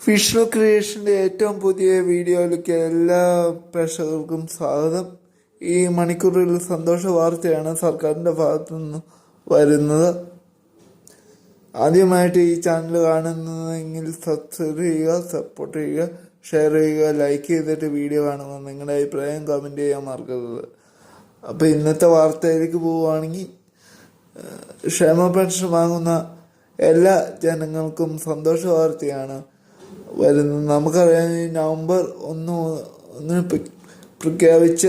വിഷ്ണു ക്രിയേഷൻ്റെ ഏറ്റവും പുതിയ വീഡിയോയിലേക്ക് എല്ലാ പ്രേക്ഷകർക്കും സ്വാഗതം. ഈ മണിക്കൂറിൽ സന്തോഷ വാർത്തയാണ് സർക്കാരിൻ്റെ ഭാഗത്തു നിന്ന് വരുന്നത്. ആദ്യമായിട്ട് ഈ ചാനൽ കാണുന്നതെങ്കിൽ സബ്സ്ക്രൈബ് ചെയ്യുക, സപ്പോർട്ട് ചെയ്യുക, ഷെയർ ചെയ്യുക, ലൈക്ക് ചെയ്തിട്ട് വീഡിയോ കാണുമ്പോൾ നിങ്ങളുടെ അഭിപ്രായം കമൻറ്റ് ചെയ്യാൻ മറക്കരുത്. അപ്പോൾ ഇന്നത്തെ വാർത്തയിലേക്ക് പോവുകയാണെങ്കിൽ, ക്ഷേമ പെൻഷൻ വാങ്ങുന്ന എല്ലാ ജനങ്ങൾക്കും സന്തോഷ വാർത്തയാണ് വരുന്നത്. നമുക്കറിയാം, നവംബർ 1 പ്രഖ്യാപിച്ച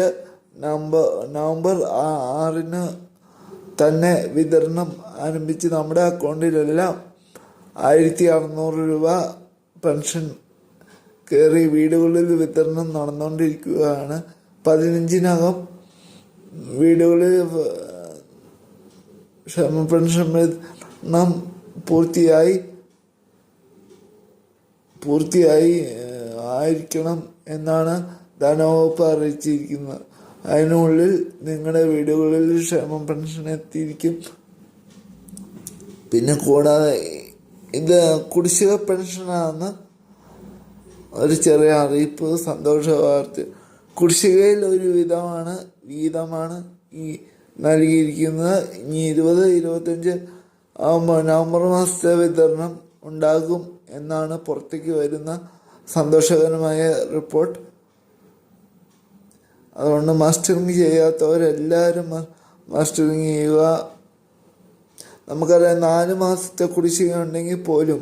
നവംബർ 6 തന്നെ വിതരണം ആരംഭിച്ച് നമ്മുടെ അക്കൗണ്ടിലെല്ലാം 1600 രൂപ പെൻഷൻ കയറി വീടുകളിൽ വിതരണം നടന്നുകൊണ്ടിരിക്കുകയാണ്. 15-നകം വീടുകളിൽ ക്ഷേമ പെൻഷൻ വിതരണം പൂർത്തിയായി ആയിരിക്കണം എന്നാണ് ധനവകുപ്പ് അറിയിച്ചിരിക്കുന്നത്. അതിനുള്ളിൽ നിങ്ങളുടെ വീടുകളിൽ ക്ഷേമ പെൻഷൻ എത്തിയിരിക്കും. പിന്നെ കൂടാതെ ഇത് കുടിശ്ശിക പെൻഷനാണെന്ന് ഒരു ചെറിയ അറിയിപ്പ്, സന്തോഷ വാർത്ത. കുടിശ്ശികയിൽ ഒരു വീതമാണ് ഈ നൽകിയിരിക്കുന്നത്. ഇനി 20-25 ആകുമ്പോൾ നവംബർ മാസത്തെ വിതരണം ഉണ്ടാകും എന്നാണ് പുറത്തേക്ക് വരുന്ന സന്തോഷകരമായ റിപ്പോർട്ട്. അതുകൊണ്ട് മസ്റ്ററിങ് ചെയ്യാത്തവരെല്ലാവരും മസ്റ്ററിങ് ചെയ്യുക. നമുക്കറിയാം, 4 മാസത്തെ കുടിശ്ശിക ഉണ്ടെങ്കിൽ പോലും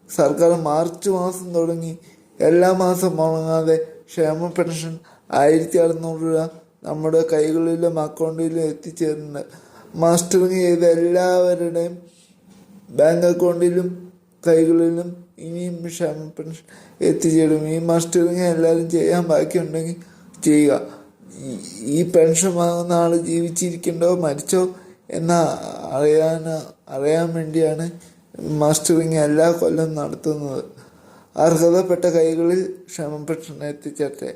സർക്കാർ മാർച്ച് മാസം തുടങ്ങി എല്ലാ മാസം മുടങ്ങാതെ ക്ഷേമ പെൻഷൻ 1600 രൂപ നമ്മുടെ കൈകളിലും അക്കൗണ്ടിലും എത്തിച്ചേരുന്നുണ്ട്. മാസ്റ്ററിങ് ചെയ്ത എല്ലാവരുടെയും ബാങ്ക് അക്കൗണ്ടിലും കൈകളിലും ഇനിയും ക്ഷേമ പെൻഷൻ എത്തിച്ചേരും. ഈ മാസ്റ്ററിങ് എല്ലാവരും ചെയ്യാൻ ബാക്കിയുണ്ടെങ്കിൽ ചെയ്യുക. ഈ പെൻഷൻ വാങ്ങുന്ന ആൾ ജീവിച്ചിരിക്കണ്ടോ മരിച്ചോ എന്ന് അറിയാൻ വേണ്ടിയാണ് മാസ്റ്ററിങ് എല്ലാ കൊല്ലം നടത്തുന്നത്. അർഹതപ്പെട്ട കൈകളിൽ ക്ഷേമ പെൻഷൻ എത്തിച്ചേട്ടെ.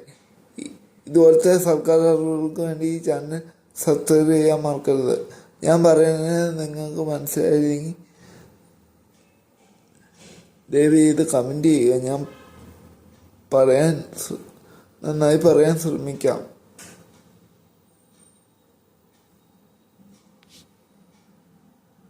ഇതുപോലത്തെ സർക്കാർ അറിവുകൾക്ക് വേണ്ടി ഈ ചാനൽ സബ്സ്ക്രൈബ് ചെയ്യാൻ മറക്കരുത്. ഞാൻ പറയുന്നത് നിങ്ങൾക്ക് മനസ്സിലായില്ലെങ്കിൽ ദയവ് ചെയ്ത് കമൻറ്റ് ചെയ്യുക. ഞാൻ നന്നായി പറയാൻ ശ്രമിക്കാം.